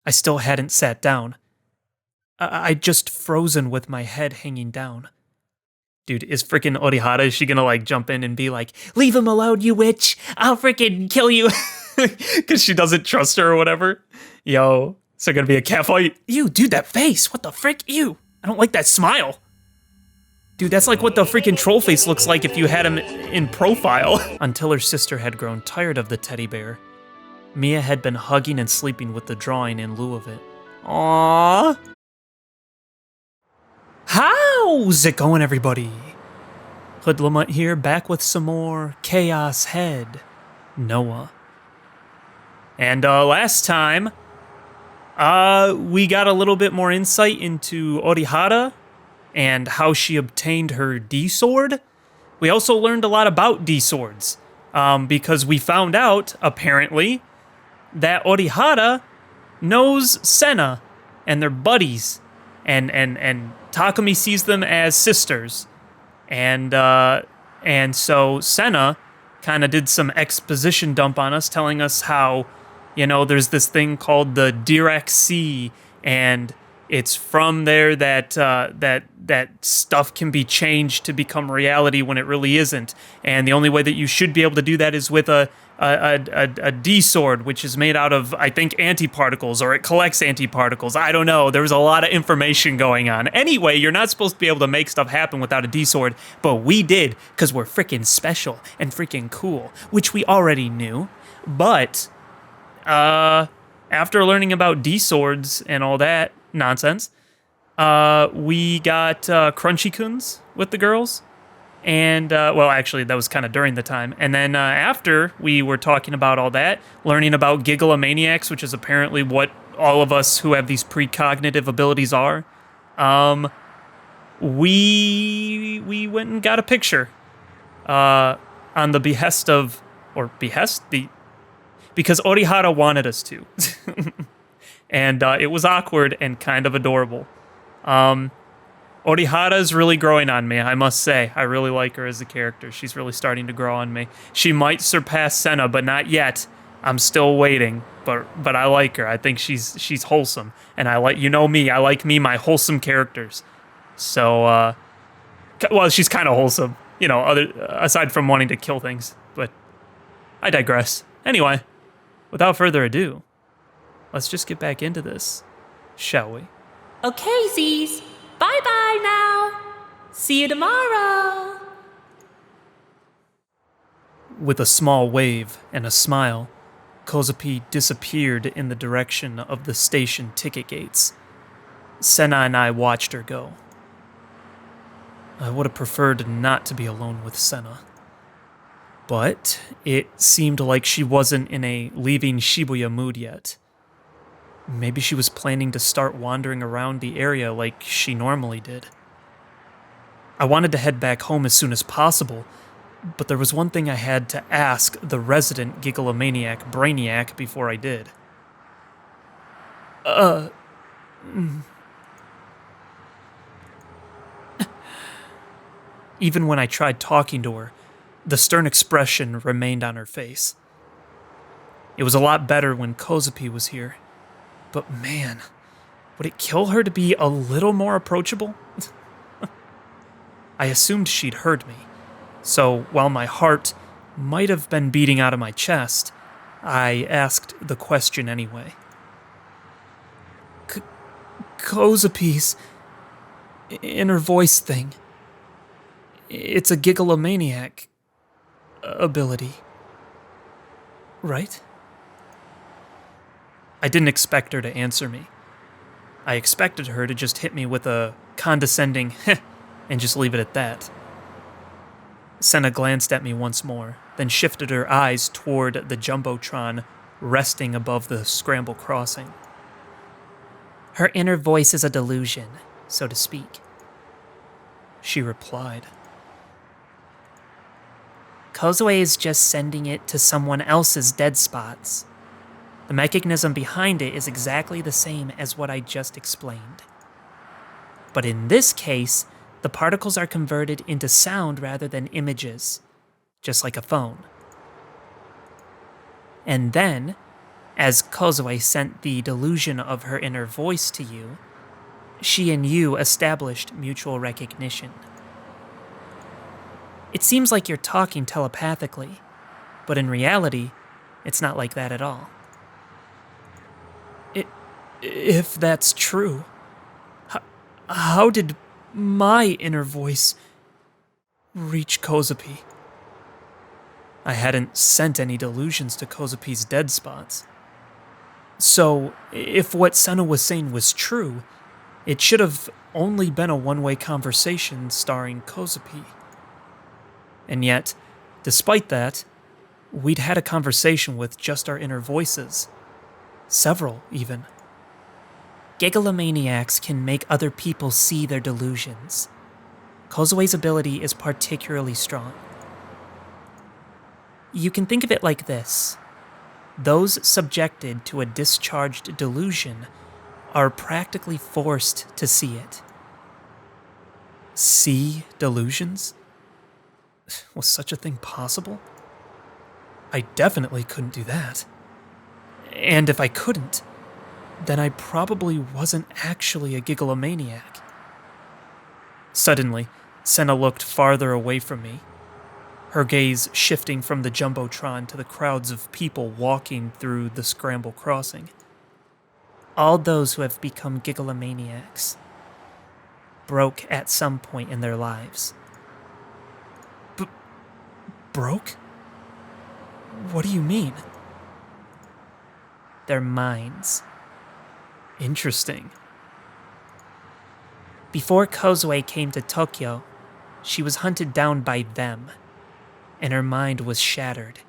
I still hadn't sat down. I'd just frozen with my head hanging down. Dude, is freaking Orihara, is she gonna like jump in and be like, "Leave him alone, you witch! I'll freaking kill you!" Because she doesn't trust her or whatever? Yo, is there gonna be a catfight? Ew, dude, that face! What the frick? Ew! I don't like that smile! Dude, that's like what the freaking troll face looks like if you had him in profile. Until her sister had grown tired of the teddy bear, Mia had been hugging and sleeping with the drawing in lieu of it. Aww. How's it going, everybody? HoodlaMutt here, back with some more Chaos Head Noah. And last time, we got a little bit more insight into Orihara and how she obtained her D-Sword. We also learned a lot about D-Swords, because we found out, apparently, that Orihara knows Senna, and they're buddies, and Takumi sees them as sisters, and so Senna kind of did some exposition dump on us, telling us how, you know, there's this thing called the Dirac Sea, and it's from there that that stuff can be changed to become reality when it really isn't, and the only way that you should be able to do that is with a D-Sword, which is made out of, I think, antiparticles, or it collects antiparticles. I don't know. There was a lot of information going on. Anyway, you're not supposed to be able to make stuff happen without a D-Sword, but we did, because we're freaking special and freaking cool, which we already knew. But after learning about D-Swords and all that nonsense, we got Crunchy-Kuns with the girls. And, well, actually, that was kind of during the time. And then after we were talking about all that, learning about Gigalomaniacs, which is apparently what all of us who have these precognitive abilities are, we went and got a picture on the behest of, because Orihara wanted us to. And it was awkward and kind of adorable. Orihara's really growing on me, I must say. I really like her as a character. She's really starting to grow on me. She might surpass Senna, but not yet. I'm still waiting, but I like her. I think she's wholesome, and I like, you know me, I like my wholesome characters. So, well, she's kind of wholesome, you know, aside from wanting to kill things. But I digress. Anyway, without further ado, let's just get back into this, shall we? Okay, Z's. Bye-bye now. See you tomorrow. With a small wave and a smile, Kozapi disappeared in the direction of the station ticket gates. Senna and I watched her go. I would have preferred not to be alone with Senna. But it seemed like she wasn't in a leaving Shibuya mood yet. Maybe she was planning to start wandering around the area like she normally did. I wanted to head back home as soon as possible, but there was one thing I had to ask the resident Gigalomaniac Brainiac before I did. Even when I tried talking to her, the stern expression remained on her face. It was a lot better when Kozapi was here. But man, would it kill her to be a little more approachable? I assumed she'd heard me, so while my heart might have been beating out of my chest, I asked the question anyway. Kozapi's inner voice thing. It's a Gigalomaniac ability, right? I didn't expect her to answer me. I expected her to just hit me with a condescending heh and just leave it at that. Senna glanced at me once more, then shifted her eyes toward the Jumbotron resting above the scramble crossing. Her inner voice is a delusion, so to speak, she replied. Kozue is just sending it to someone else's dead spots. The mechanism behind it is exactly the same as what I just explained. But in this case, the particles are converted into sound rather than images, just like a phone. And then, As Kozue sent the delusion of her inner voice to you, she and you established mutual recognition. It seems like you're talking telepathically, but in reality, it's not like that at all. If that's true, how did my inner voice reach Kozapi? I hadn't sent any delusions to Kozapi's dead spots. So, if what Senna was saying was true, it should have only been a one-way conversation starring Kozapi. And yet, despite that, we'd had a conversation with just our inner voices. Several, even. Gigalomaniacs can make other people see their delusions. Kozue's ability is particularly strong. You can think of it like this. Those subjected to a discharged delusion are practically forced to see it. See delusions? Was such a thing possible? I definitely couldn't do that. And if I couldn't, then I probably wasn't actually a Gigalomaniac. Suddenly, Senna looked farther away from me, her gaze shifting from the Jumbotron to the crowds of people walking through the Scramble Crossing. All those who have become Gigalomaniacs broke at some point in their lives. Broke? What do you mean? Their minds. Interesting. Before Kozue came to Tokyo, she was hunted down by them, and her mind was shattered.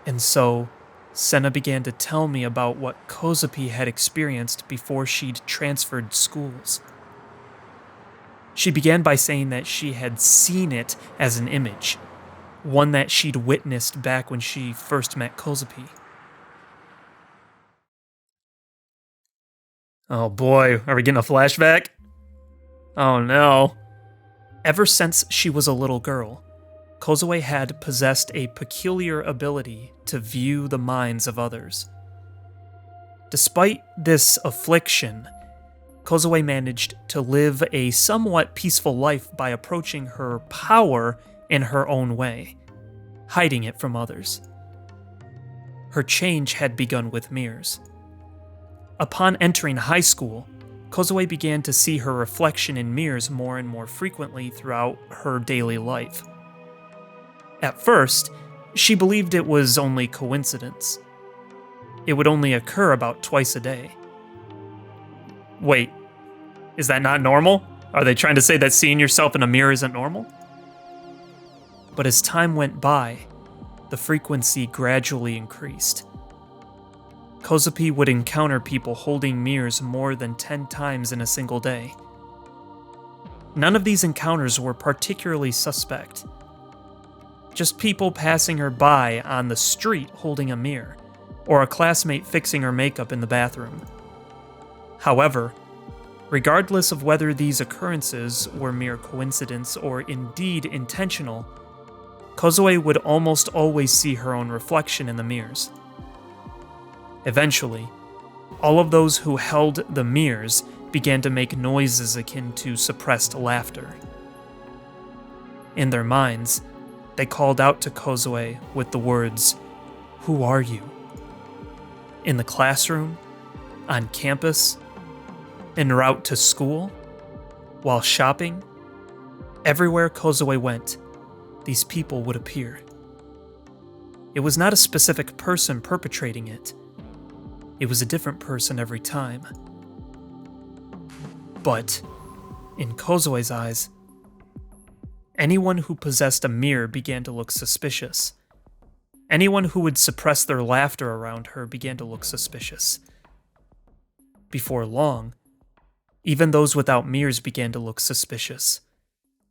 And so, Senna began to tell me about what Kozapi had experienced before she'd transferred schools. She began by saying that she had seen it as an image, one that she'd witnessed back when she first met Kozapi. Oh boy, are we getting a flashback? Oh no. Ever since she was a little girl, Kozue had possessed a peculiar ability to view the minds of others. Despite this affliction, Kozue managed to live a somewhat peaceful life by approaching her power in her own way, hiding it from others. Her change had begun with mirrors. Upon entering high school, Kozue began to see her reflection in mirrors more and more frequently throughout her daily life. At first, she believed it was only coincidence. It would only occur about twice a day. Wait, is that not normal? Are they trying to say that seeing yourself in a mirror isn't normal? But as time went by, the frequency gradually increased. Kozapi would encounter people holding mirrors more than 10 times in a single day. None of these encounters were particularly suspect. Just people passing her by on the street holding a mirror, or a classmate fixing her makeup in the bathroom. However, regardless of whether these occurrences were mere coincidence or indeed intentional, Kozue would almost always see her own reflection in the mirrors. Eventually, all of those who held the mirrors began to make noises akin to suppressed laughter. In their minds, they called out to Kozue with the words, "Who are you?" In the classroom, on campus, en route to school, while shopping, everywhere Kozue went, these people would appear. It was not a specific person perpetrating it. It was a different person every time. But, in Kozue's eyes, anyone who possessed a mirror began to look suspicious. Anyone who would suppress their laughter around her began to look suspicious. Before long, even those without mirrors began to look suspicious,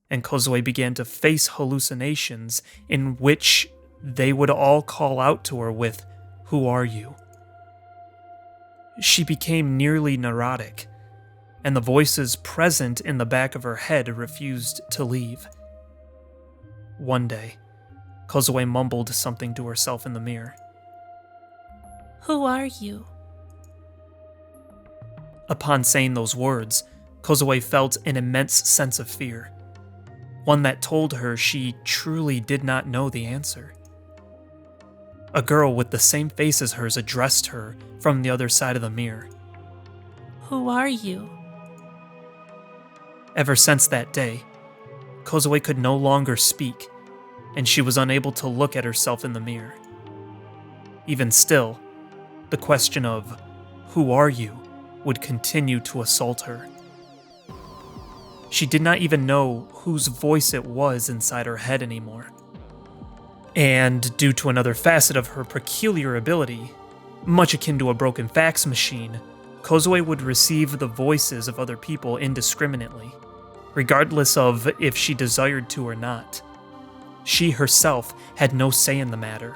and Kozue began to face hallucinations in which they would all call out to her with, "Who are you?" She became nearly neurotic, and the voices present in the back of her head refused to leave. One day, Kozue mumbled something to herself in the mirror. Who are you? Upon saying those words, Kozawa felt an immense sense of fear. One that told her she truly did not know the answer. A girl with the same face as hers addressed her from the other side of the mirror. Who are you? Ever since that day, Kozawa could no longer speak, and she was unable to look at herself in the mirror. Even still, the question of, "Who are you?" would continue to assault her. She did not even know whose voice it was inside her head anymore. And due to another facet of her peculiar ability, much akin to a broken fax machine, Kozawa would receive the voices of other people indiscriminately, regardless of if she desired to or not. She herself had no say in the matter.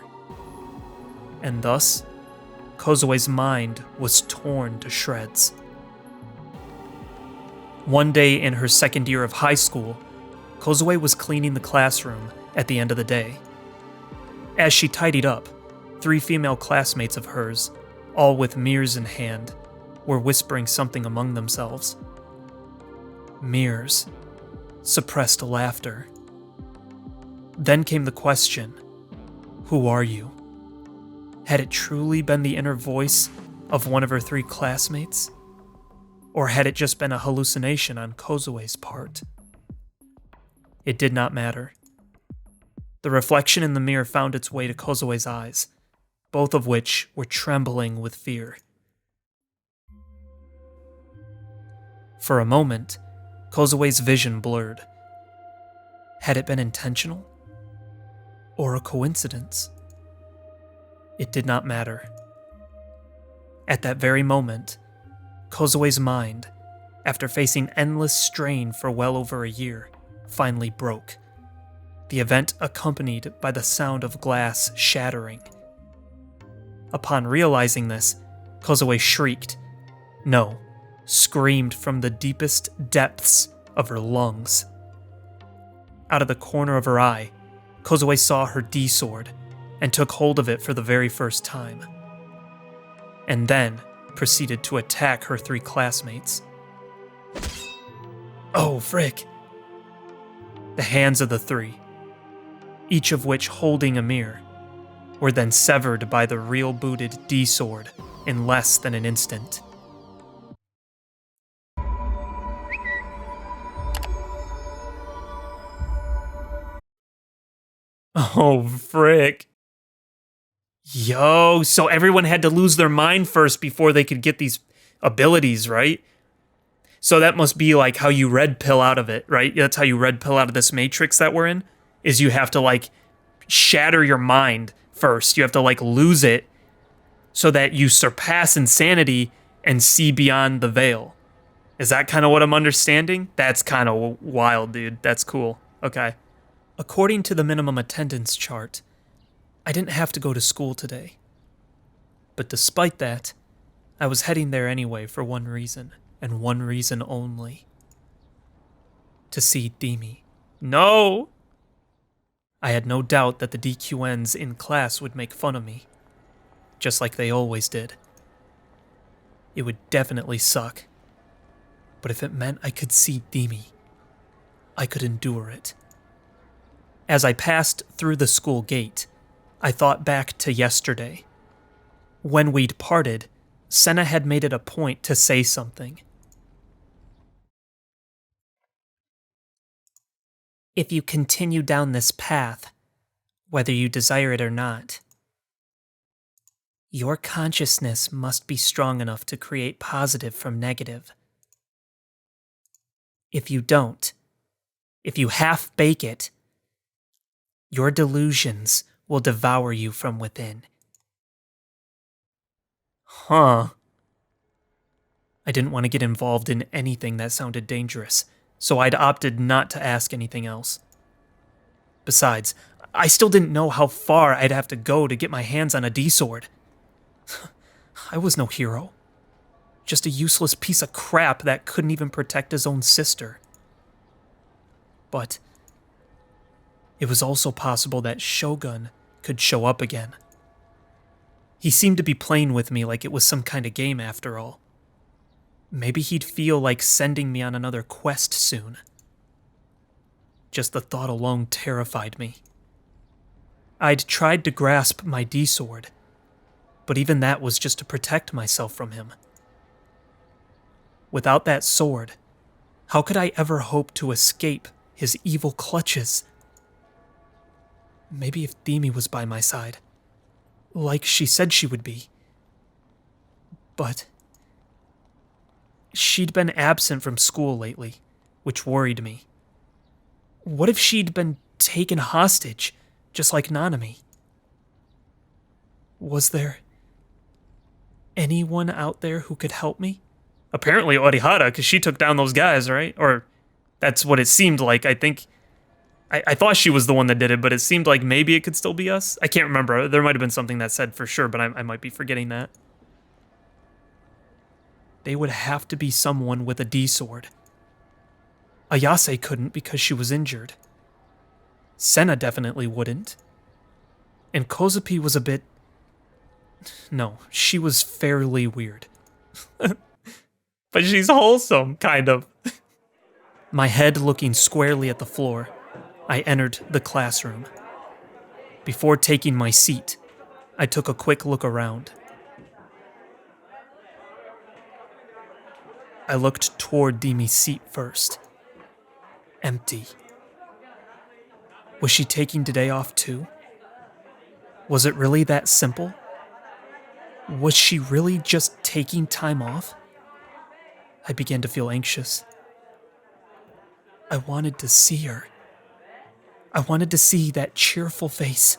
And thus, Kozawa's mind was torn to shreds. One day in her second year of high school, Kozawa was cleaning the classroom at the end of the day. As she tidied up, 3 female classmates of hers, all with mirrors in hand, were whispering something among themselves. Mirrors, suppressed laughter. Then came the question, "Who are you?" Had it truly been the inner voice of one of her 3 classmates? Or had it just been a hallucination on Kozawa's part? It did not matter. The reflection in the mirror found its way to Kozawa's eyes, both of which were trembling with fear. For a moment, Kozawa's vision blurred. Had it been intentional? Or a coincidence? It did not matter. At that very moment, Kozawa's mind, after facing endless strain for well over a year, finally broke. The event accompanied by the sound of glass shattering. Upon realizing this, Kozawa shrieked. No, screamed from the deepest depths of her lungs. Out of the corner of her eye, Kozawa saw her D-sword and took hold of it for the very first time. And then proceeded to attack her 3 classmates. Oh, frick! The hands of the 3, each of which holding a mirror, were then severed by the real-booted D-sword in less than an instant. Oh, frick. Yo, so everyone had to lose their mind first before they could get these abilities, right? So that must be like how you red pill out of it, right? That's how you red pill out of this matrix that we're in, is you have to like shatter your mind first. You have to like lose it so that you surpass insanity and see beyond the veil. Is that kind of what I'm understanding? That's kind of wild, dude. That's cool. Okay. According to the minimum attendance chart, I didn't have to go to school today. But despite that, I was heading there anyway for one reason, and one reason only. To see Demi. No! I had no doubt that the DQNs in class would make fun of me, just like they always did. It would definitely suck. But if it meant I could see Demi, I could endure it. As I passed through the school gate, I thought back to yesterday. When we'd parted, Senna had made it a point to say something. If you continue down this path, whether you desire it or not, your consciousness must be strong enough to create positive from negative. If you don't, if you half-bake it, your delusions will devour you from within. Huh. I didn't want to get involved in anything that sounded dangerous, so I'd opted not to ask anything else. Besides, I still didn't know how far I'd have to go to get my hands on a D-sword. I was no hero. Just a useless piece of crap that couldn't even protect his own sister. But it was also possible that Shogun could show up again. He seemed to be playing with me like it was some kind of game after all. Maybe he'd feel like sending me on another quest soon. Just the thought alone terrified me. I'd tried to grasp my D-sword, but even that was just to protect myself from him. Without that sword, how could I ever hope to escape his evil clutches? Maybe if Demi was by my side, like she said she would be. But she'd been absent from school lately, which worried me. What if she'd been taken hostage, just like Nanami? Was there anyone out there who could help me? Apparently Orihara, because she took down those guys, right? Or that's what it seemed like. I think I thought she was the one that did it, but it seemed like maybe it could still be us. I can't remember. There might have been something that said for sure, but I might be forgetting that. They would have to be someone with a D-sword. Ayase couldn't because she was injured. Senna definitely wouldn't. And Kozapi was a bit... No, she was fairly weird. But she's wholesome, kind of. My head looking squarely at the floor, I entered the classroom. Before taking my seat, I took a quick look around. I looked toward Demi's seat first. Empty. Was she taking today off too? Was it really that simple? Was she really just taking time off? I began to feel anxious. I wanted to see her. I wanted to see that cheerful face.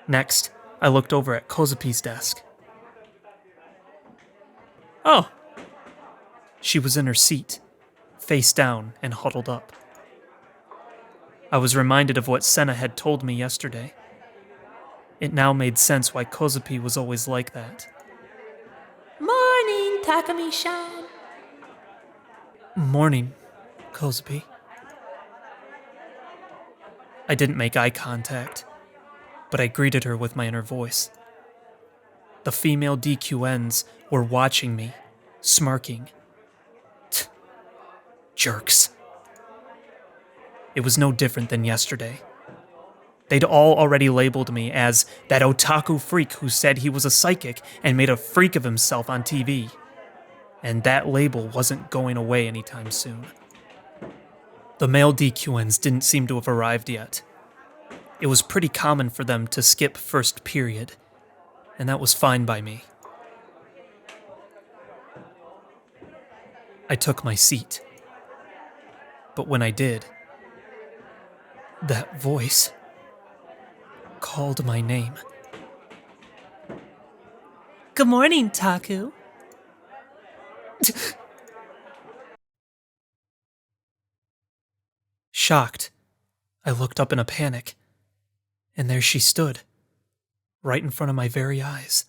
Next, I looked over at Kozapi's desk. Oh. She was in her seat, face down and huddled up. I was reminded of what Senna had told me yesterday. It now made sense why Kozapi was always like that. Morning, Takumi-san. Morning, Kozapi. I didn't make eye contact, but I greeted her with my inner voice. The female DQNs were watching me, smirking. Jerks. It was no different than yesterday. They'd all already labeled me as that otaku freak who said he was a psychic and made a freak of himself on TV. And that label wasn't going away anytime soon. The male DQNs didn't seem to have arrived yet. It was pretty common for them to skip first period, and that was fine by me. I took my seat. But when I did, that voice called my name. Good morning, Taku. Shocked, I looked up in a panic, and there she stood, right in front of my very eyes.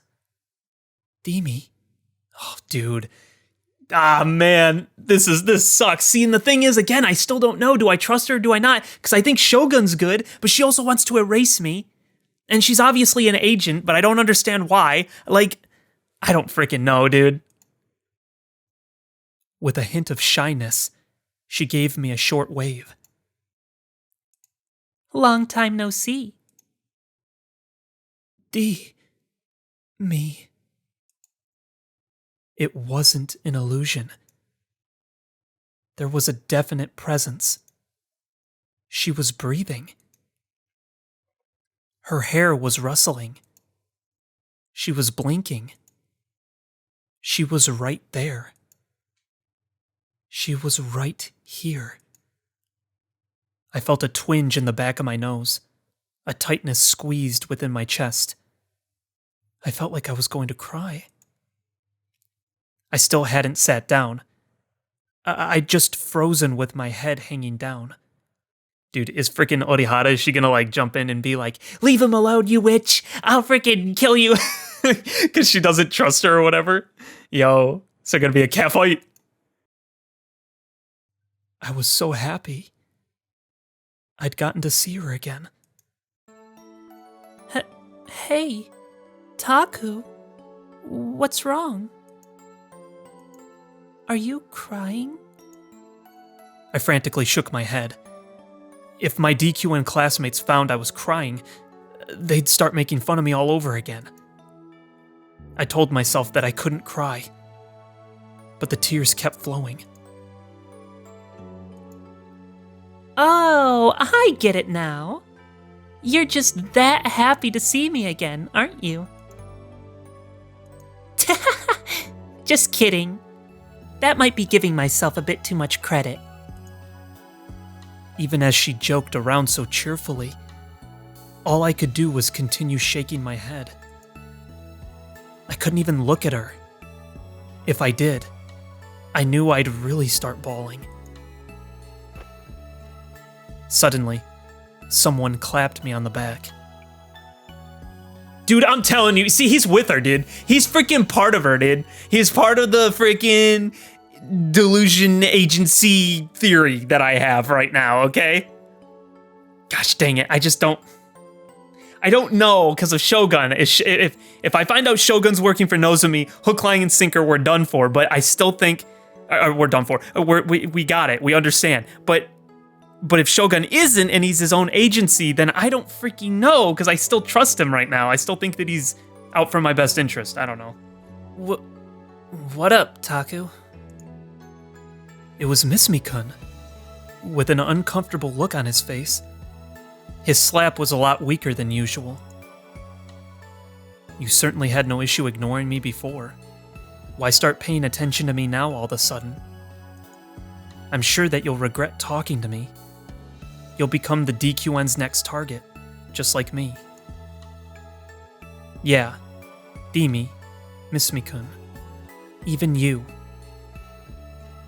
Demi? Oh, dude. Ah, man, this sucks. See, and the thing is, again, I still don't know. Do I trust her or do I not? Because I think Shogun's good, but she also wants to erase me. And she's obviously an agent, but I don't understand why. Like, I don't freaking know, dude. With a hint of shyness, she gave me a short wave. Long time no see. Me. It wasn't an illusion. There was a definite presence. She was breathing. Her hair was rustling. She was blinking. She was right there. She was right here. I felt a twinge in the back of my nose, a tightness squeezed within my chest. I felt like I was going to cry. I still hadn't sat down. I'd just frozen with my head hanging down. Dude, is freaking Orihara, is she gonna like jump in and be like, "Leave him alone, you witch! I'll freaking kill you!" Because she doesn't trust her or whatever? Yo, is there gonna be a catfight? I was so happy. I'd gotten to see her again. Hey. Taku, what's wrong? Are you crying? I frantically shook my head. If my DQN classmates found I was crying, they'd start making fun of me all over again. I told myself that I couldn't cry, but the tears kept flowing. Oh, I get it now. You're just that happy to see me again, aren't you? Just kidding. That might be giving myself a bit too much credit. Even as she joked around so cheerfully, all I could do was continue shaking my head. I couldn't even look at her. If I did, I knew I'd really start bawling. Suddenly, someone clapped me on the back. Dude, I'm telling you, see, he's with her, dude. He's freaking part of her, dude. He's part of the freaking delusion agency theory that I have right now, okay? Gosh dang it, I don't know because of Shogun. If I find out Shogun's working for Nozomi, hook, line, and sinker, we're done for. But I still think we're done for. We got it. We understand. But if Shogun isn't and he's his own agency, then I don't freaking know because I still trust him right now. I still think that he's out for my best interest. I don't know. What up, Taku? It was Misumi-kun, with an uncomfortable look on his face. His slap was a lot weaker than usual. You certainly had no issue ignoring me before. Why start paying attention to me now all of a sudden? I'm sure that you'll regret talking to me. You'll become the DQN's next target, just like me. Yeah, Demi, Misumi-kun, even you.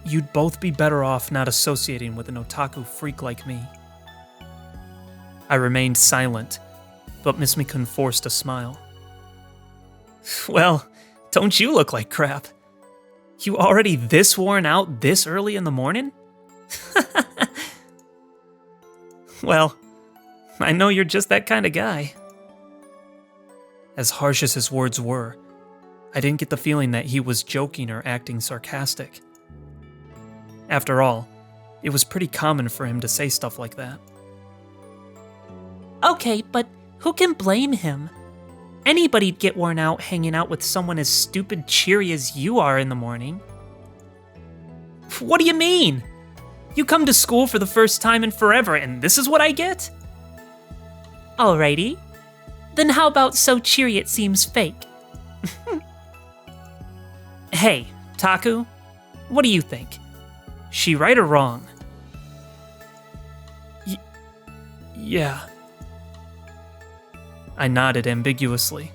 You'd both be better off not associating with an otaku freak like me. I remained silent, but Misumi-kun forced a smile. Well, don't you look like crap? You already this worn out this early in the morning? Well, I know you're just that kind of guy. As harsh as his words were, I didn't get the feeling that he was joking or acting sarcastic. After all, it was pretty common for him to say stuff like that. Okay, but who can blame him? Anybody'd get worn out hanging out with someone as stupid cheery as you are in the morning. What do you mean? You come to school for the first time in forever, and this is what I get? Alrighty. Then how about so cheery it seems fake? Hey, Taku, what do you think? She right or wrong? Yeah. I nodded ambiguously.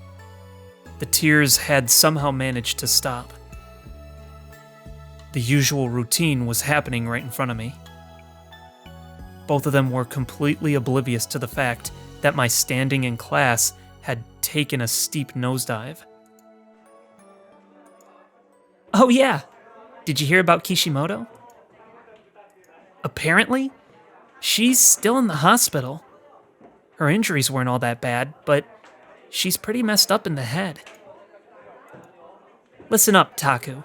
The tears had somehow managed to stop. The usual routine was happening right in front of me. Both of them were completely oblivious to the fact that my standing in class had taken a steep nosedive. Oh yeah, did you hear about Kishimoto? Apparently, she's still in the hospital. Her injuries weren't all that bad, but she's pretty messed up in the head. Listen up, Taku.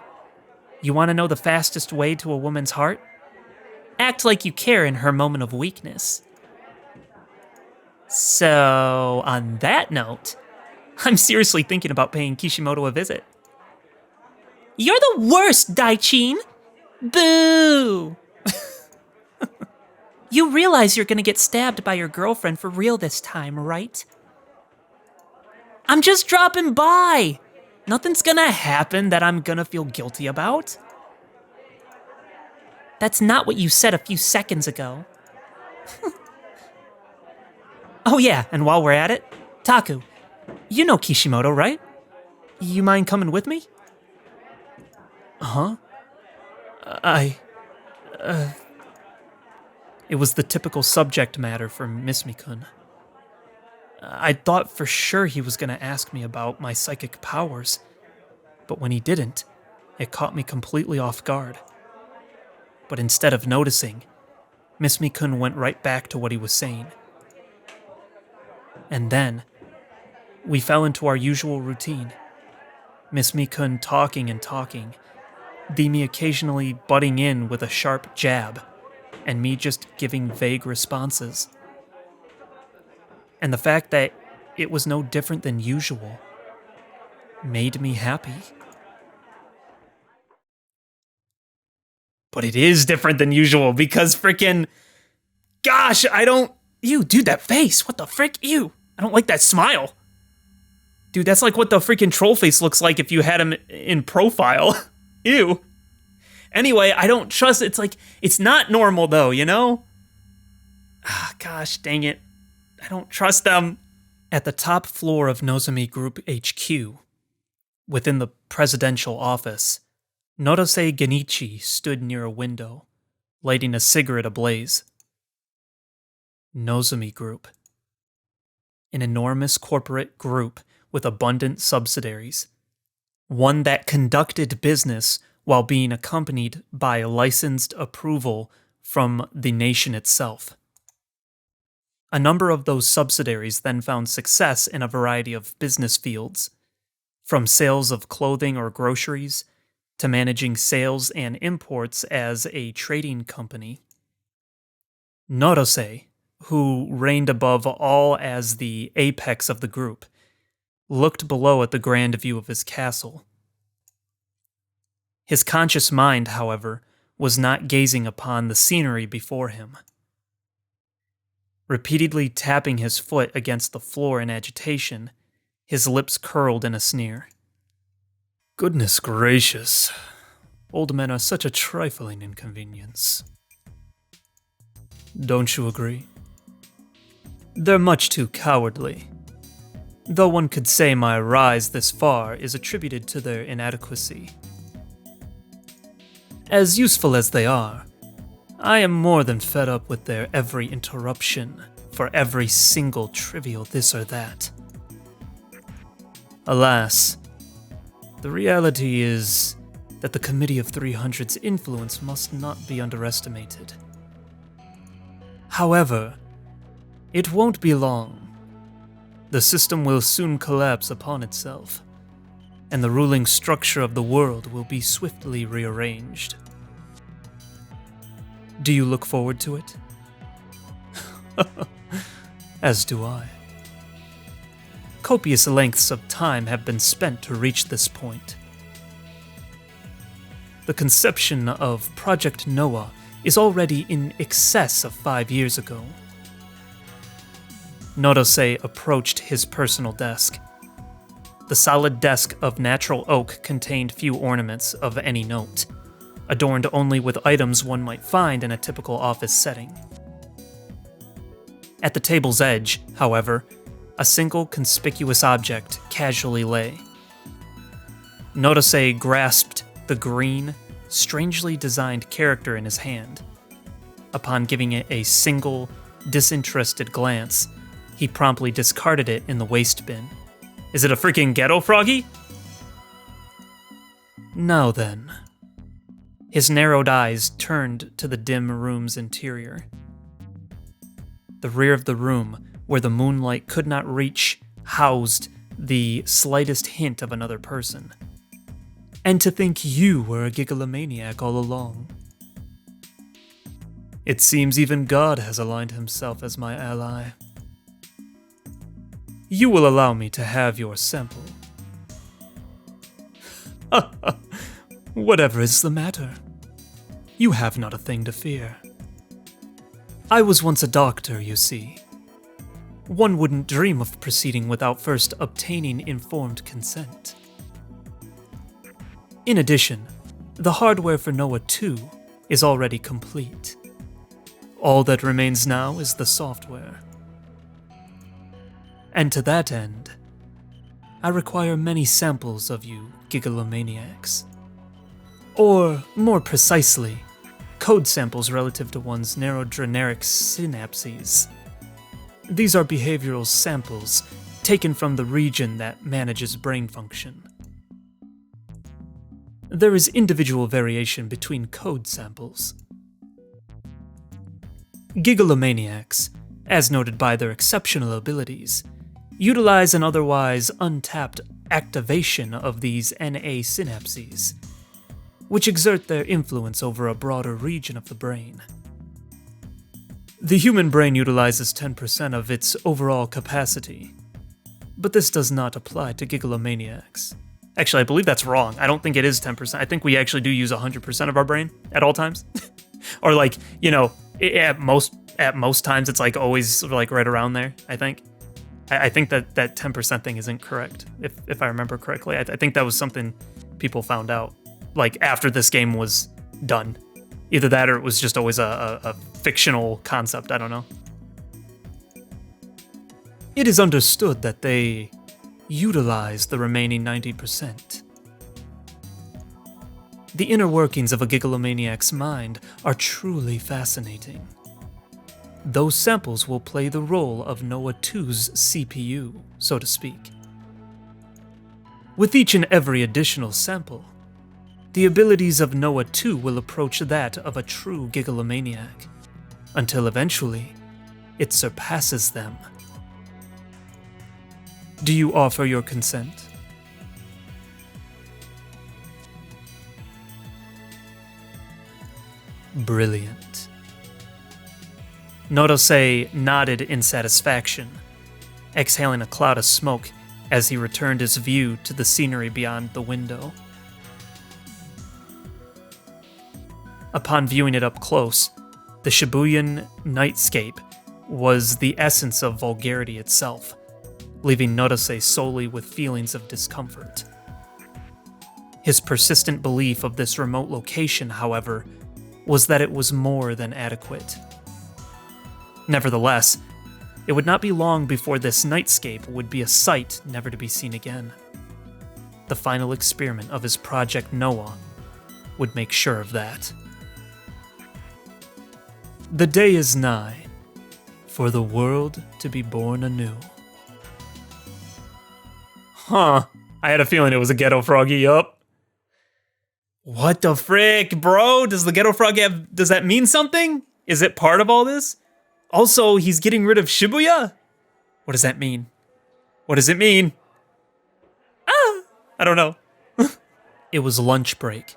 You want to know the fastest way to a woman's heart? Act like you care in her moment of weakness. So, on that note, I'm seriously thinking about paying Kishimoto a visit. You're the worst, Daichin! Boo! You realize you're gonna get stabbed by your girlfriend for real this time, right? I'm just dropping by! Nothing's gonna happen that I'm gonna feel guilty about. That's not what you said a few seconds ago. Oh yeah, and while we're at it, Taku, you know Kishimoto, right? You mind coming with me? Huh? It was the typical subject matter for Misumi-kun. I thought for sure he was going to ask me about my psychic powers, but when he didn't, it caught me completely off guard. But instead of noticing, Misumi-kun went right back to what he was saying. And then, We fell into our usual routine. Miss Mikun talking and talking, Demi occasionally butting in with a sharp jab, and me just giving vague responses. And the fact that it was no different than usual made me happy. But it is different than usual because freaking, gosh, ew, dude, that face, what the frick, ew, I don't like that smile. Dude, that's like what the freaking troll face looks like if you had him in profile. Ew. Anyway, I don't trust, it's like, it's not normal though, you know? Ah, gosh, dang it. I don't trust them. At the top floor of Nozomi Group HQ, within the presidential office, Norose Genichi stood near a window, lighting a cigarette ablaze. Nozomi Group. An enormous corporate group with abundant subsidiaries. One that conducted business while being accompanied by licensed approval from the nation itself. A number of those subsidiaries then found success in a variety of business fields, from sales of clothing or groceries to managing sales and imports as a trading company. Norose, who reigned above all as the apex of the group, looked below at the grand view of his castle. His conscious mind, however, was not gazing upon the scenery before him. Repeatedly tapping his foot against the floor in agitation, his lips curled in a sneer. Goodness gracious. Old men are such a trifling inconvenience. Don't you agree? They're much too cowardly. Though one could say my rise this far is attributed to their inadequacy. As useful as they are, I am more than fed up with their every interruption for every single trivial this or that. Alas, the reality is that the Committee of 300's influence must not be underestimated. However, it won't be long. The system will soon collapse upon itself, and the ruling structure of the world will be swiftly rearranged. Do you look forward to it? As do I. Copious lengths of time have been spent to reach this point. The conception of Project Noah is already in excess of 5 years ago. Norose approached his personal desk. The solid desk of natural oak contained few ornaments of any note, adorned only with items one might find in a typical office setting. At the table's edge, however, a single conspicuous object casually lay. Norose grasped the green, strangely designed character in his hand. Upon giving it a single, disinterested glance, he promptly discarded it in the waste bin. Is it a freaking ghetto froggy? Now then. His narrowed eyes turned to the dim room's interior. The rear of the room, where the moonlight could not reach, housed the slightest hint of another person. And to think you were a Gigalomaniac all along. It seems even God has aligned himself as my ally. You will allow me to have your sample. Whatever is the matter? You have not a thing to fear. I was once a doctor, you see. One wouldn't dream of proceeding without first obtaining informed consent. In addition, the hardware for Noah 2 is already complete. All that remains now is the software. And to that end, I require many samples of you Gigalomaniacs. Or, more precisely, code samples relative to one's neurodreneric synapses. These are behavioral samples taken from the region that manages brain function. There is individual variation between code samples. Gigalomaniacs, as noted by their exceptional abilities, utilize an otherwise untapped activation of these NA synapses, which exert their influence over a broader region of the brain. The human brain utilizes 10% of its overall capacity, but this does not apply to Gigalomaniacs. Actually, I believe that's wrong. I don't think it is 10%. I think we actually do use 100% of our brain at all times. Or like, you know, at most times it's like always like right around there, I think. I think that 10% thing isn't correct, if I remember correctly. I think that was something people found out, like, after this game was done. Either that or it was just always a fictional concept, I don't know. It is understood that they utilize the remaining 90%. The inner workings of a Gigalomaniac's mind are truly fascinating. Those samples will play the role of Noah 2's CPU, so to speak. With each and every additional sample, the abilities of Noah 2 will approach that of a true Gigalomaniac, until eventually, it surpasses them. Do you offer your consent? Brilliant. Norose nodded in satisfaction, exhaling a cloud of smoke as he returned his view to the scenery beyond the window. Upon viewing it up close, the Shibuyan nightscape was the essence of vulgarity itself, leaving Norose solely with feelings of discomfort. His persistent belief of this remote location, however, was that it was more than adequate. Nevertheless, it would not be long before this nightscape would be a sight never to be seen again. The final experiment of his Project Noah would make sure of that. The day is nigh, for the world to be born anew. Huh, I had a feeling it was a ghetto froggy, yup. What the frick, bro? Does the ghetto frog does that mean something? Is it part of all this? Also, he's getting rid of Shibuya? What does that mean? What does it mean? I don't know. It was lunch break.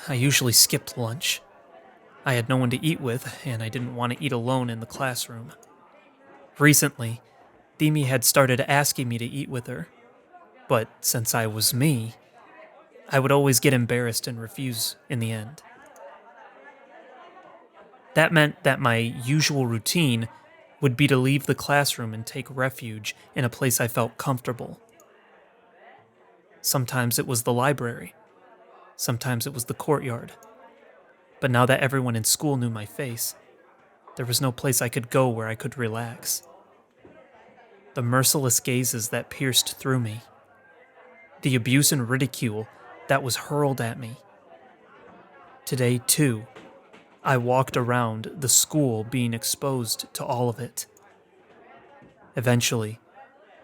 I usually skipped lunch. I had no one to eat with, and I didn't want to eat alone in the classroom. Recently, Demi had started asking me to eat with her, but since I was me, I would always get embarrassed and refuse in the end. That meant that my usual routine would be to leave the classroom and take refuge in a place I felt comfortable. Sometimes it was the library. Sometimes it was the courtyard. But now that everyone in school knew my face, there was no place I could go where I could relax. The merciless gazes that pierced through me, the abuse and ridicule that was hurled at me. Today, too, I walked around the school being exposed to all of it. Eventually,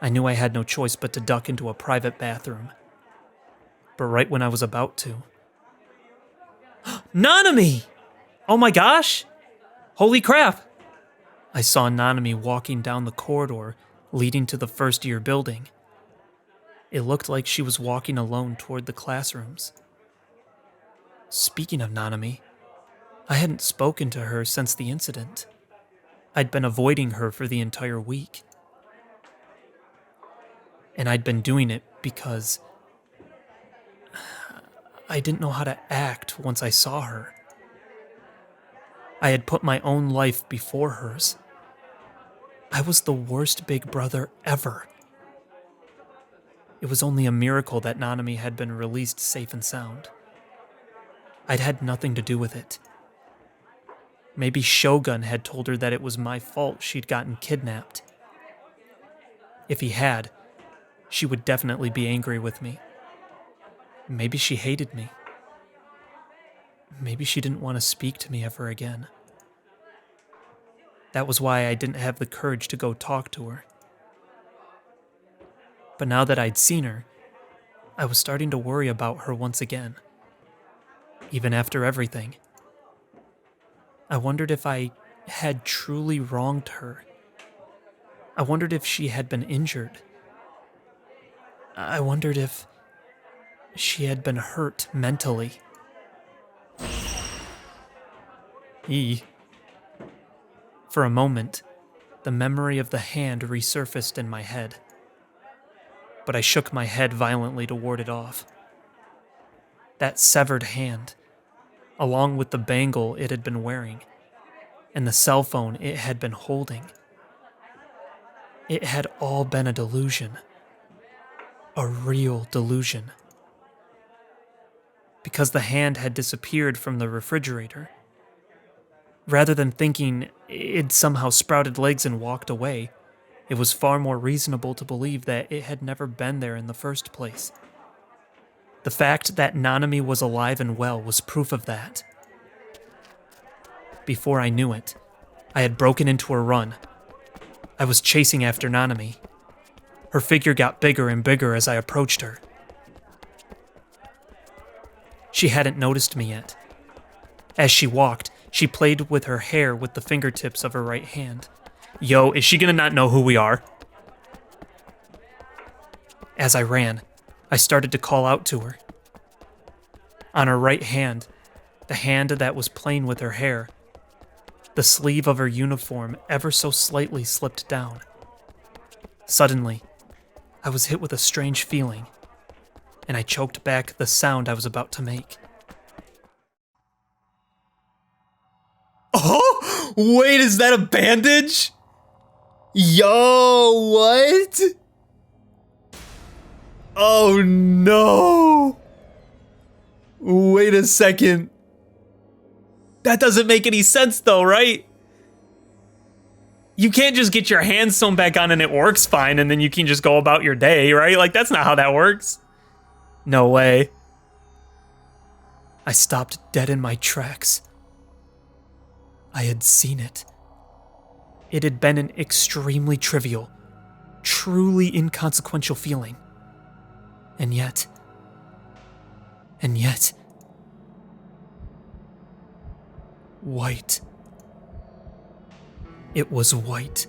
I knew I had no choice but to duck into a private bathroom. But right when I was about to... Nanami! Oh my gosh! Holy crap! I saw Nanami walking down the corridor leading to the first-year building. It looked like she was walking alone toward the classrooms. Speaking of Nanami, I hadn't spoken to her since the incident. I'd been avoiding her for the entire week. And I'd been doing it because I didn't know how to act once I saw her. I had put my own life before hers. I was the worst big brother ever. It was only a miracle that Nanami had been released safe and sound. I'd had nothing to do with it. Maybe Shogun had told her that it was my fault she'd gotten kidnapped. If he had, she would definitely be angry with me. Maybe she hated me. Maybe she didn't want to speak to me ever again. That was why I didn't have the courage to go talk to her. But now that I'd seen her, I was starting to worry about her once again. Even after everything. I wondered if I had truly wronged her. I wondered if she had been injured. I wondered if she had been hurt mentally. For a moment, the memory of the hand resurfaced in my head, but I shook my head violently to ward it off. That severed hand, along with the bangle it had been wearing, and the cell phone it had been holding. It had all been a delusion. A real delusion. Because the hand had disappeared from the refrigerator. Rather than thinking it somehow sprouted legs and walked away, it was far more reasonable to believe that it had never been there in the first place. The fact that Nanami was alive and well was proof of that. Before I knew it, I had broken into a run. I was chasing after Nanami. Her figure got bigger and bigger as I approached her. She hadn't noticed me yet. As she walked, she played with her hair with the fingertips of her right hand. Yo, is she gonna not know who we are? As I ran, I started to call out to her. On her right hand, the hand that was playing with her hair, the sleeve of her uniform ever so slightly slipped down. Suddenly, I was hit with a strange feeling, and I choked back the sound I was about to make. Oh, wait, is that a bandage? Yo, what? Oh no. Wait a second. That doesn't make any sense though, right? You can't just get your hands sewn back on and it works fine and then you can just go about your day, right? Like, that's not how that works. No way. I stopped dead in my tracks. I had seen it. It had been an extremely trivial, truly inconsequential feeling. And yet, white. It was white.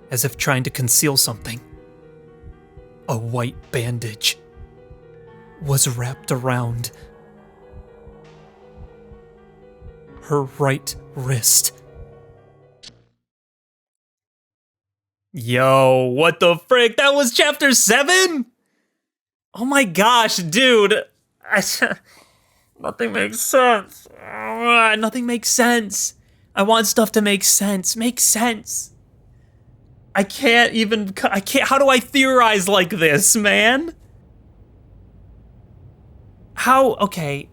As if trying to conceal something. A white bandage was wrapped around her right wrist. Yo, what the frick? That was chapter 7? Oh my gosh, dude. Nothing makes sense. Nothing makes sense. I want stuff to make sense. Make sense. I can't. How do I theorize like this, man? How? Okay.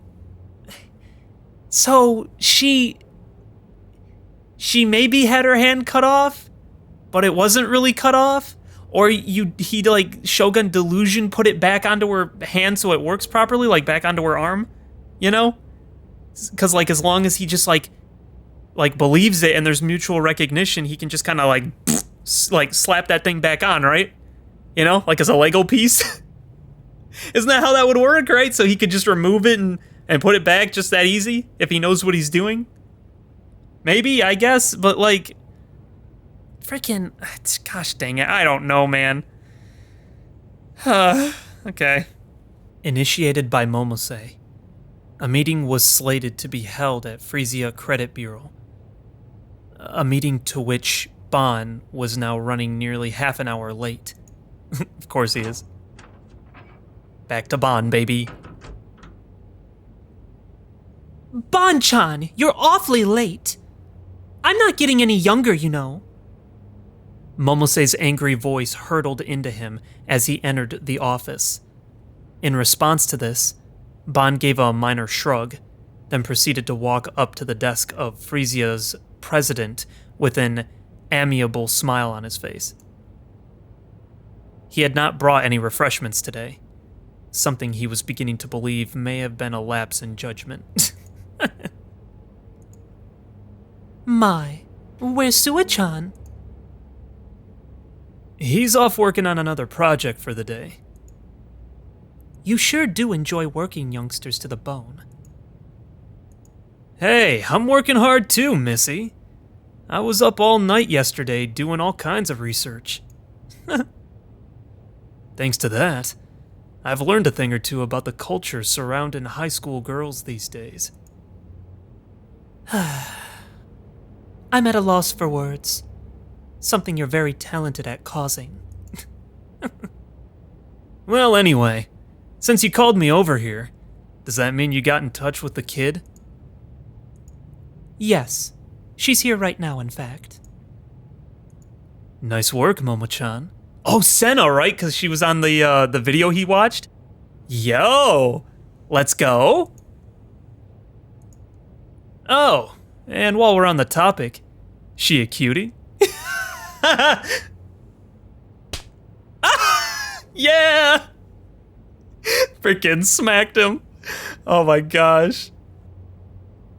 So, she maybe had her hand cut off, but it wasn't really cut off? Or he like, Shogun Delusion put it back onto her hand so it works properly, like back onto her arm? You know? Because, like, as long as he just, like believes it and there's mutual recognition, he can just kind of, like, slap that thing back on, right? You know? Like, as a Lego piece? Isn't that how that would work, right? So he could just remove it and put it back just that easy if he knows what he's doing? Maybe, I guess, but, like, freaking, gosh dang it, I don't know, man. Okay. Initiated by Momose, a meeting was slated to be held at Frisia Credit Bureau. A meeting to which Bon was now running nearly half an hour late. Of course he is. Back to Bon, baby. Bon-chan, you're awfully late. I'm not getting any younger, you know. Momose's angry voice hurtled into him as he entered the office. In response to this, Bon gave a minor shrug, then proceeded to walk up to the desk of Frisia's president with an amiable smile on his face. He had not brought any refreshments today, something he was beginning to believe may have been a lapse in judgment. My, where's Sua-chan? He's off working on another project for the day. You sure do enjoy working youngsters to the bone. Hey, I'm working hard too, Missy. I was up all night yesterday doing all kinds of research. Thanks to that, I've learned a thing or two about the culture surrounding high school girls these days. I'm at a loss for words. Something you're very talented at causing. Well, anyway, since you called me over here, does that mean you got in touch with the kid? Yes. She's here right now, in fact. Nice work, Momo-chan. Oh, Senna, right? Because she was on the video he watched? Yo! Let's go! Oh, and while we're on the topic, she a cutie? Yeah! Freaking smacked him. Oh my gosh.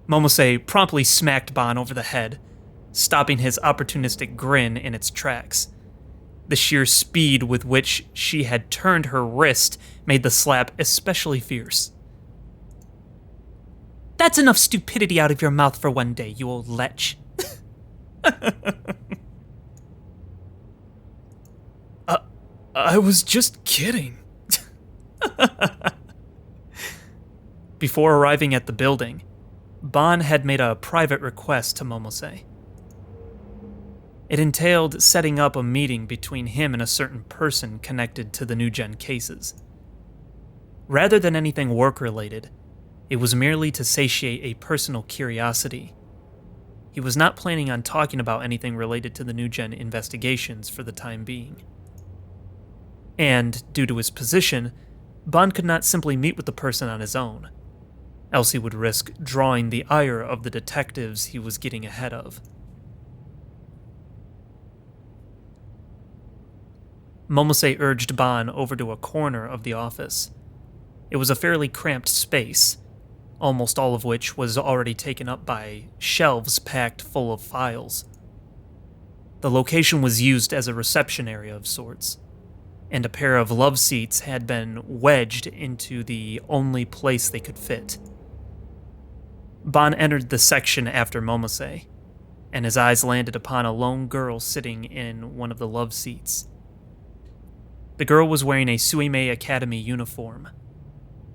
Momose promptly smacked Bon over the head, stopping his opportunistic grin in its tracks. The sheer speed with which she had turned her wrist made the slap especially fierce. That's enough stupidity out of your mouth for one day, you old lech. I was just kidding. Before arriving at the building, Bon had made a private request to Momose. It entailed setting up a meeting between him and a certain person connected to the new gen cases. Rather than anything work-related, it was merely to satiate a personal curiosity. He was not planning on talking about anything related to the new gen investigations for the time being. And, due to his position, Bon could not simply meet with the person on his own, else he would risk drawing the ire of the detectives he was getting ahead of. Momose urged Bon over to a corner of the office. It was a fairly cramped space, almost all of which was already taken up by shelves packed full of files. The location was used as a reception area of sorts, and a pair of love seats had been wedged into the only place they could fit. Bon entered the section after Momose, and his eyes landed upon a lone girl sitting in one of the love seats. The girl was wearing a Suimei Academy uniform.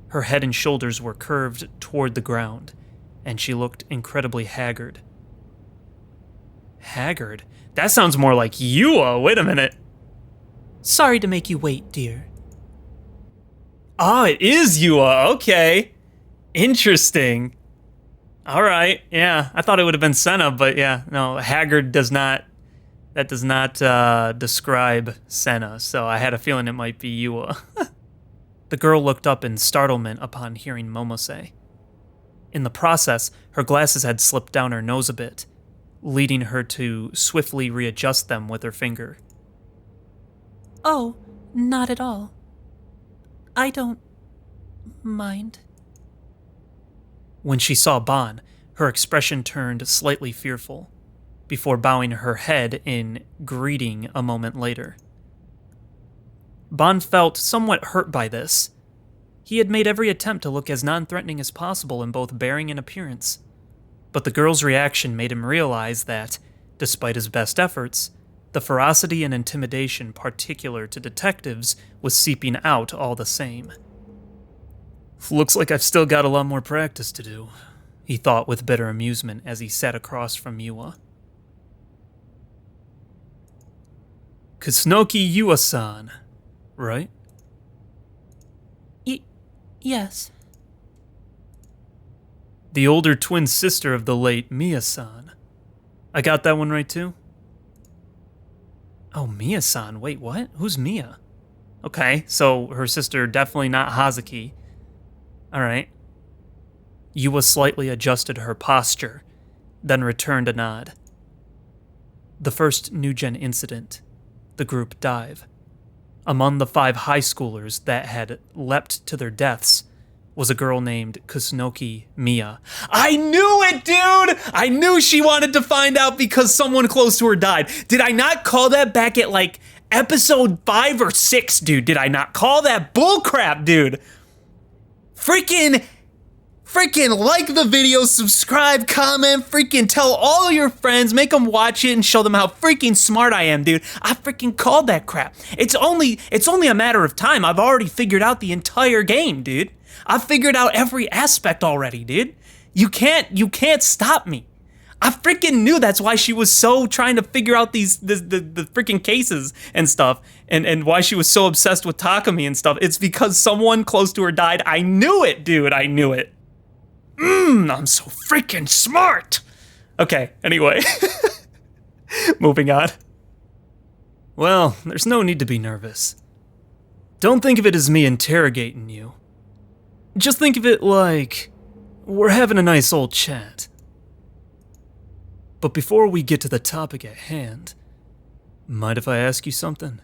Her head and shoulders were curved toward the ground, and she looked incredibly haggard. Haggard? That sounds more like Yua. Wait a minute. Sorry to make you wait, dear. Oh, it is Yua. Okay. Interesting. All right. Yeah, I thought it would have been Senna, but yeah, no, haggard does not describe Senna, so I had a feeling it might be Yua. The girl looked up in startlement upon hearing Momose. In the process, her glasses had slipped down her nose a bit, leading her to swiftly readjust them with her finger. Oh, not at all. I don't mind. When she saw Bon, her expression turned slightly fearful, before bowing her head in greeting a moment later. Bon felt somewhat hurt by this. He had made every attempt to look as non-threatening as possible in both bearing and appearance, but the girl's reaction made him realize that, despite his best efforts, the ferocity and intimidation particular to detectives was seeping out all the same. Looks like I've still got a lot more practice to do, he thought with bitter amusement as he sat across from Yua. Kusunoki Yua-san, right? Yes. The older twin sister of the late Mia-san. I got that one right too? Oh, Mia-san. Wait, what? Who's Mia? Okay, so her sister definitely not Hazuki. Alright. Yua slightly adjusted her posture, then returned a nod. The first New Gen incident, the group dive. Among the 5 high schoolers that had leapt to their deaths was a girl named Kusunoki Mia. I knew it, dude! I knew she wanted to find out because someone close to her died. Did I not call that back at like episode 5 or 6, dude? Did I not call that bullcrap, dude? Freaking freaking like the video, subscribe, comment, freaking tell all your friends, make them watch it and show them how freaking smart I am, dude. I freaking called that crap. It's only a matter of time. I've already figured out the entire game, dude. I've figured out every aspect already, dude. You can't stop me. I freaking knew that's why she was so trying to figure out the freaking cases and stuff, and why she was so obsessed with Takumi and stuff. It's because someone close to her died. I knew it, dude. I knew it. I'm so freaking smart. Okay, anyway. Moving on. Well, there's no need to be nervous. Don't think of it as me interrogating you. Just think of it like we're having a nice old chat. But before we get to the topic at hand, mind if I ask you something?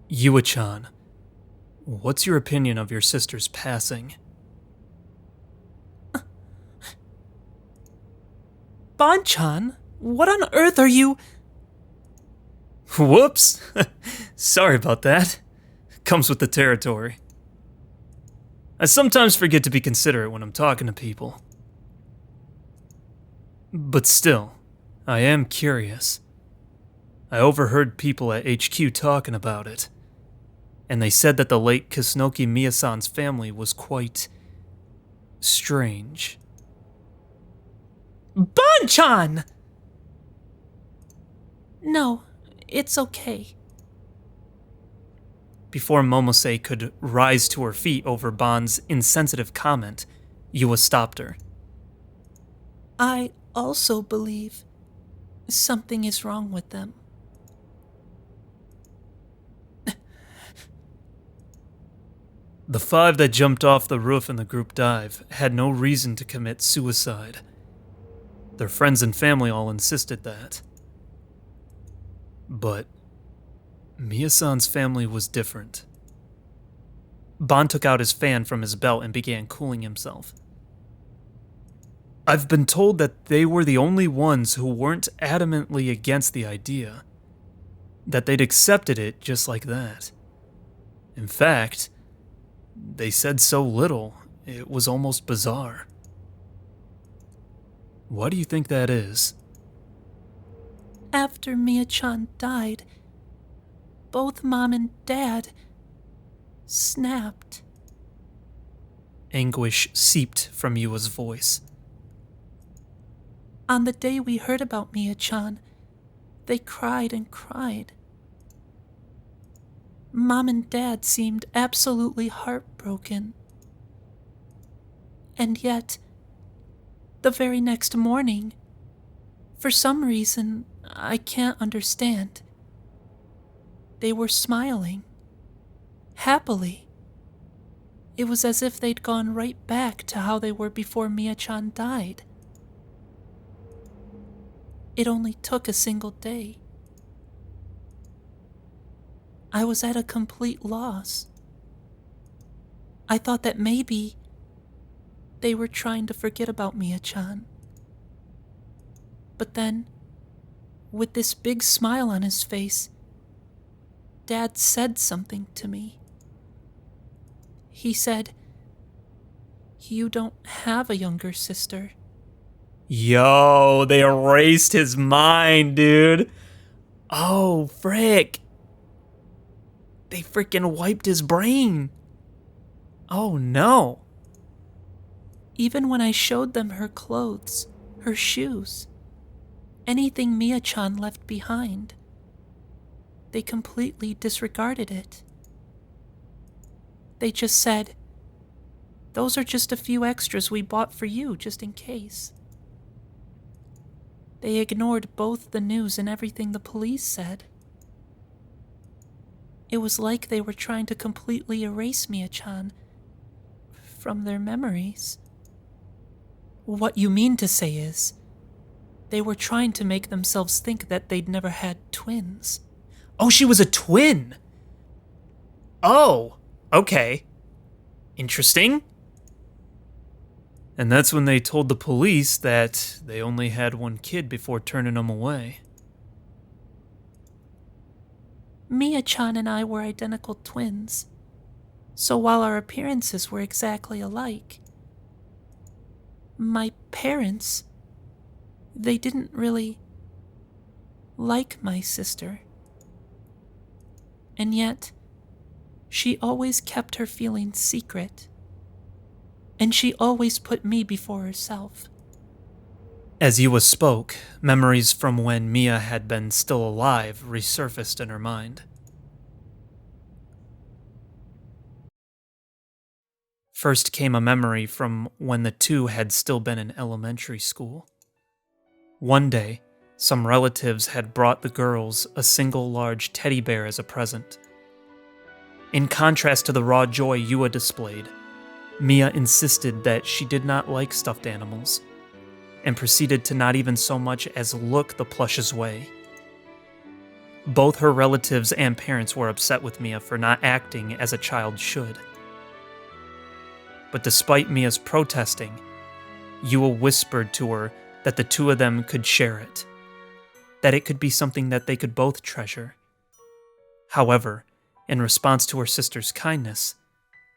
Yua-chan, what's your opinion of your sister's passing? Bon-chan, what on earth are you... Whoops! Sorry about that. Comes with the territory. I sometimes forget to be considerate when I'm talking to people. But still, I am curious. I overheard people at HQ talking about it, and they said that the late Kusunoki Miya-san's family was quite strange. Bon-chan! No, it's okay. Before Momose could rise to her feet over Bon's insensitive comment, Yua stopped her. I also believe something is wrong with them. The 5 that jumped off the roof in the group dive had no reason to commit suicide. Their friends and family all insisted that. But Miya-san's family was different. Bon took out his fan from his belt and began cooling himself. I've been told that they were the only ones who weren't adamantly against the idea, that they'd accepted it just like that. In fact, they said so little, it was almost bizarre. Why do you think that is? After Miya-chan died, both Mom and Dad snapped. Anguish seeped from Yua's voice. On the day we heard about Miya-chan, they cried and cried. Mom and Dad seemed absolutely heartbroken. And yet, the very next morning, for some reason I can't understand, they were smiling. Happily. It was as if they'd gone right back to how they were before Miya-chan died. It only took a single day. I was at a complete loss. I thought that maybe they were trying to forget about Miya-chan. But then, with this big smile on his face, Dad said something to me. He said, "You don't have a younger sister." Yo, they erased his mind, dude. Oh, frick. They freaking wiped his brain. Oh, no. Even when I showed them her clothes, her shoes, anything Miya-chan left behind, they completely disregarded it. They just said, "Those are just a few extras we bought for you, just in case." They ignored both the news and everything the police said. It was like they were trying to completely erase Miya-chan from their memories. What you mean to say is, they were trying to make themselves think that they'd never had twins. Oh, she was a twin. Oh, okay. Interesting. And that's when they told the police that they only had one kid before turning them away. Miya-chan and I were identical twins, so while our appearances were exactly alike, My parents, they didn't really like my sister. And yet, she always kept her feelings secret. And she always put me before herself. As Yua spoke, memories from when Mia had been still alive resurfaced in her mind. First came a memory from when the two had still been in elementary school. One day, some relatives had brought the girls a single large teddy bear as a present. In contrast to the raw joy Yua displayed, Mia insisted that she did not like stuffed animals, and proceeded to not even so much as look the plush's way. Both her relatives and parents were upset with Mia for not acting as a child should. But despite Mia's protesting, Yua whispered to her that the two of them could share it, that it could be something that they could both treasure. However, in response to her sister's kindness,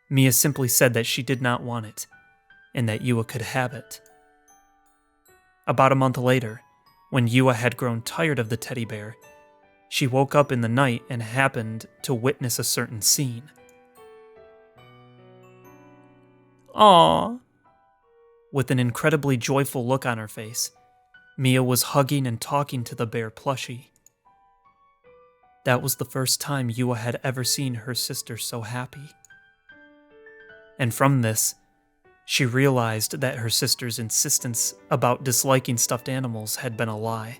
Mia simply said that she did not want it, and that Yua could have it. About a month later, when Yua had grown tired of the teddy bear, she woke up in the night and happened to witness a certain scene. Aww. With an incredibly joyful look on her face, Mia was hugging and talking to the bear plushie. That was the first time Yua had ever seen her sister so happy. And from this, she realized that her sister's insistence about disliking stuffed animals had been a lie.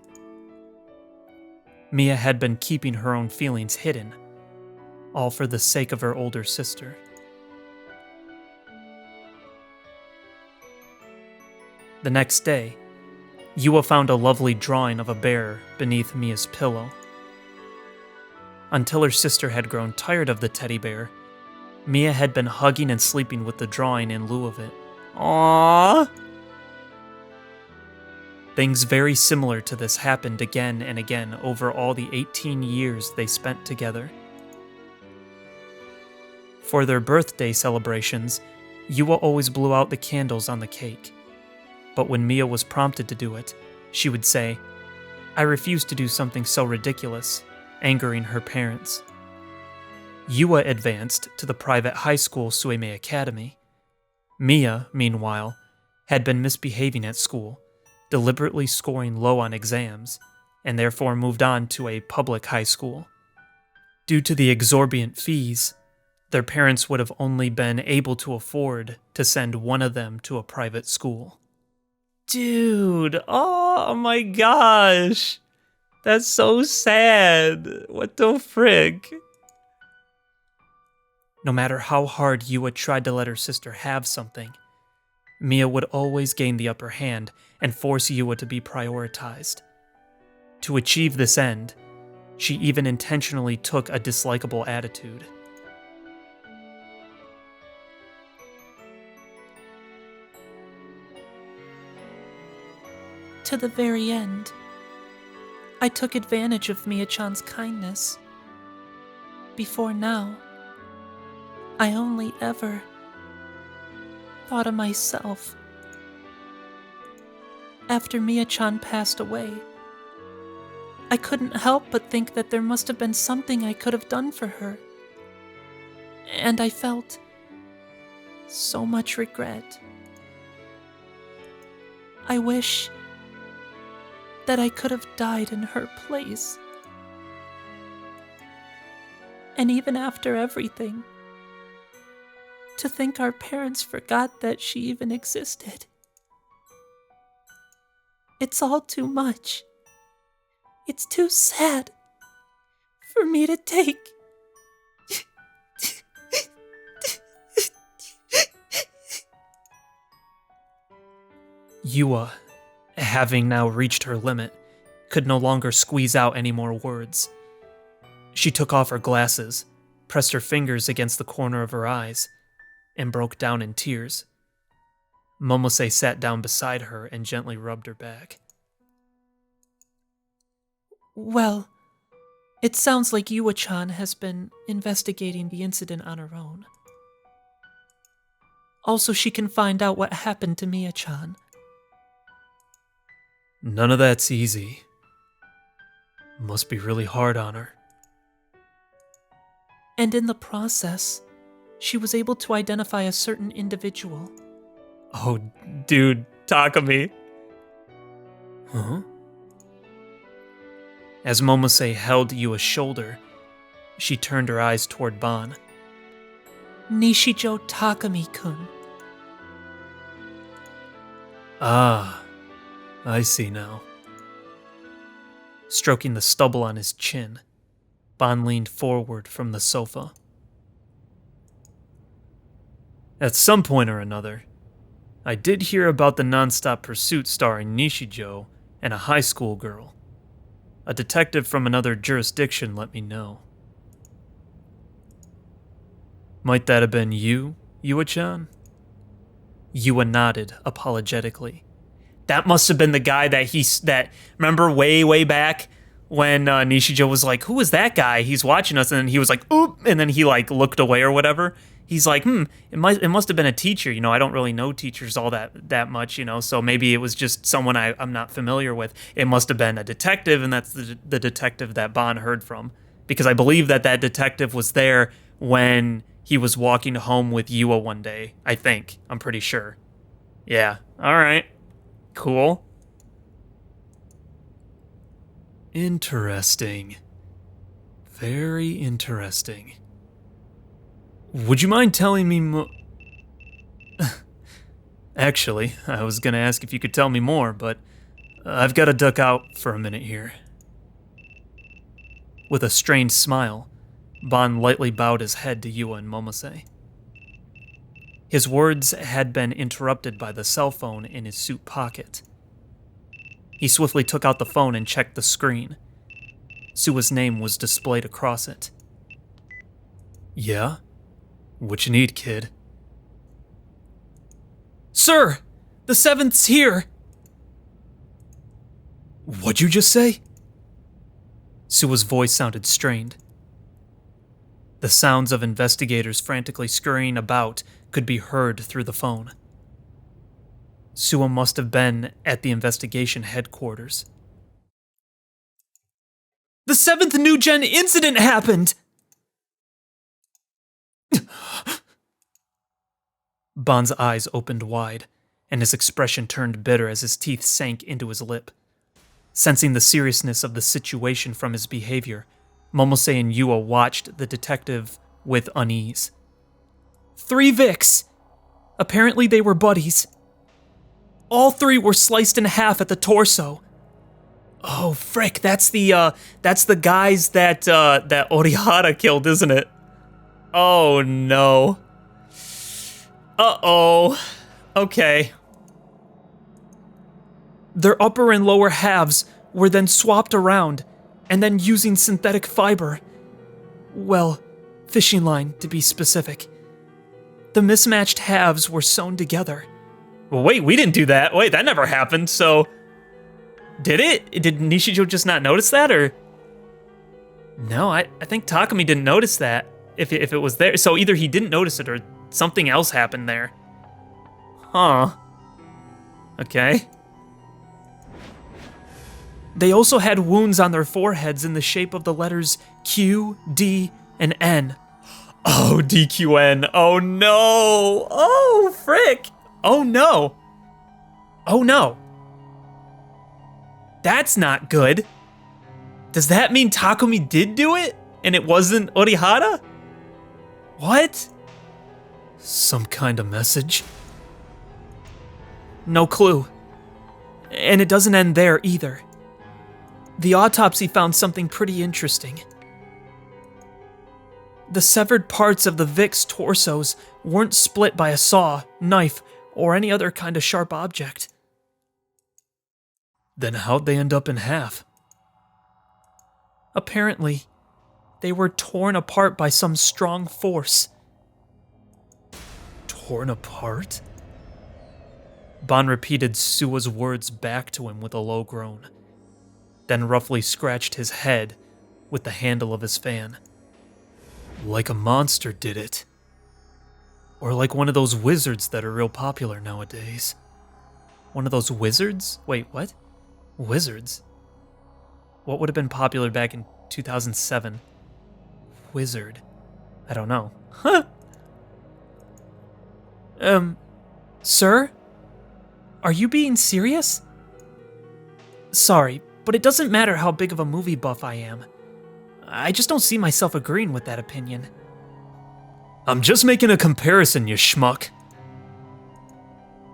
Mia had been keeping her own feelings hidden, all for the sake of her older sister. The next day, Yua found a lovely drawing of a bear beneath Mia's pillow. Until her sister had grown tired of the teddy bear, Mia had been hugging and sleeping with the drawing in lieu of it. Aww. Things very similar to this happened again and again over all the 18 years they spent together. For their birthday celebrations, Yua always blew out the candles on the cake. But when Mia was prompted to do it, she would say, "I refuse to do something so ridiculous," angering her parents. Yua advanced to the private high school Sueme Academy. Mia, meanwhile, had been misbehaving at school, deliberately scoring low on exams, and therefore moved on to a public high school. Due to the exorbitant fees, their parents would have only been able to afford to send one of them to a private school. Dude, oh my gosh. That's so sad. What the frick? No matter how hard Yua tried to let her sister have something, Mia would always gain the upper hand and force Yua to be prioritized. To achieve this end, she even intentionally took a dislikable attitude. To the very end, I took advantage of Mia-chan's kindness. Before now, I only ever thought of myself. After Mia-chan passed away, I couldn't help but think that there must have been something I could have done for her. And I felt so much regret. I wish that I could have died in her place. And even after everything, to think our parents forgot that she even existed. It's all too much. It's too sad for me to take. Yua, having now reached her limit, could no longer squeeze out any more words. She took off her glasses, pressed her fingers against the corner of her eyes, and broke down in tears. Momose sat down beside her and gently rubbed her back. Well, it sounds like Yua-chan has been investigating the incident on her own. Also, she can find out what happened to Mia-chan. None of that's easy. Must be really hard on her. And in the process, she was able to identify a certain individual. Oh, dude, Takumi. Huh? As Momose held Yua's shoulder, she turned her eyes toward Ban. Nishijo Takumi-kun. Ah, I see now. Stroking the stubble on his chin, Ban leaned forward from the sofa. At some point or another, I did hear about the non-stop pursuit starring Nishijo and a high school girl. A detective from another jurisdiction let me know. Might that have been you, Yua-chan? Yua nodded apologetically. That must have been the guy that remember way back when Nishijo was like, who is that guy? He's watching us, and then he was like, oop, and then he like looked away or whatever. He's like, it must have been a teacher, I don't really know teachers all that much, so maybe it was just someone I'm not familiar with. It must have been a detective, and that's the detective that Ban heard from. Because I believe that detective was there when he was walking home with Yua one day, I think. I'm pretty sure. Yeah, alright. Cool. Interesting. Very interesting. Would you mind telling me Actually, I was gonna ask if you could tell me more, but I've gotta duck out for a minute here. With a strained smile, Ban lightly bowed his head to Yua and Momose. His words had been interrupted by the cell phone in his suit pocket. He swiftly took out the phone and checked the screen. Sua's name was displayed across it. Yeah? What you need, kid? Sir! The 7th's here! What'd you just say? Sua's voice sounded strained. The sounds of investigators frantically scurrying about could be heard through the phone. Sua must have been at the investigation headquarters. The 7th New Gen incident happened! Ban's eyes opened wide, and his expression turned bitter as his teeth sank into his lip. Sensing the seriousness of the situation from his behavior, Momose and Yua watched the detective with unease. 3 Vicks! Apparently they were buddies. All 3 were sliced in half at the torso. Oh, frick, that's the guys that Orihara killed, isn't it? Oh, no. Uh-oh. Okay. Their upper and lower halves were then swapped around, and then using synthetic fiber. Well, fishing line, to be specific. The mismatched halves were sewn together. Well, wait, we didn't do that. Wait, that never happened, so... Did it? Did Nishijo just not notice that, or...? No, I think Takumi didn't notice that, if it was there. So either he didn't notice it, or something else happened there. Huh. Okay. They also had wounds on their foreheads in the shape of the letters Q, D, and N. Oh, DQN. Oh, no. Oh, frick. Oh, no. Oh, no. That's not good. Does that mean Takumi did do it? And it wasn't Orihara? What? Some kind of message? No clue. And it doesn't end there either. The autopsy found something pretty interesting. The severed parts of the Vic's torsos weren't split by a saw, knife, or any other kind of sharp object. Then how'd they end up in half? Apparently, they were torn apart by some strong force. Torn apart? Ban repeated Sua's words back to him with a low groan, then roughly scratched his head with the handle of his fan. Like a monster did it. Or like one of those wizards that are real popular nowadays. One of those wizards? Wait, what? Wizards? What would have been popular back in 2007? Wizard. I don't know. Huh? Sir? Are you being serious? Sorry, but it doesn't matter how big of a movie buff I am. I just don't see myself agreeing with that opinion. I'm just making a comparison, you schmuck.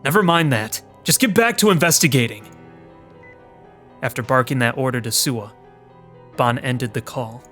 Never mind that. Just get back to investigating. After barking that order to Suwa, Ban ended the call.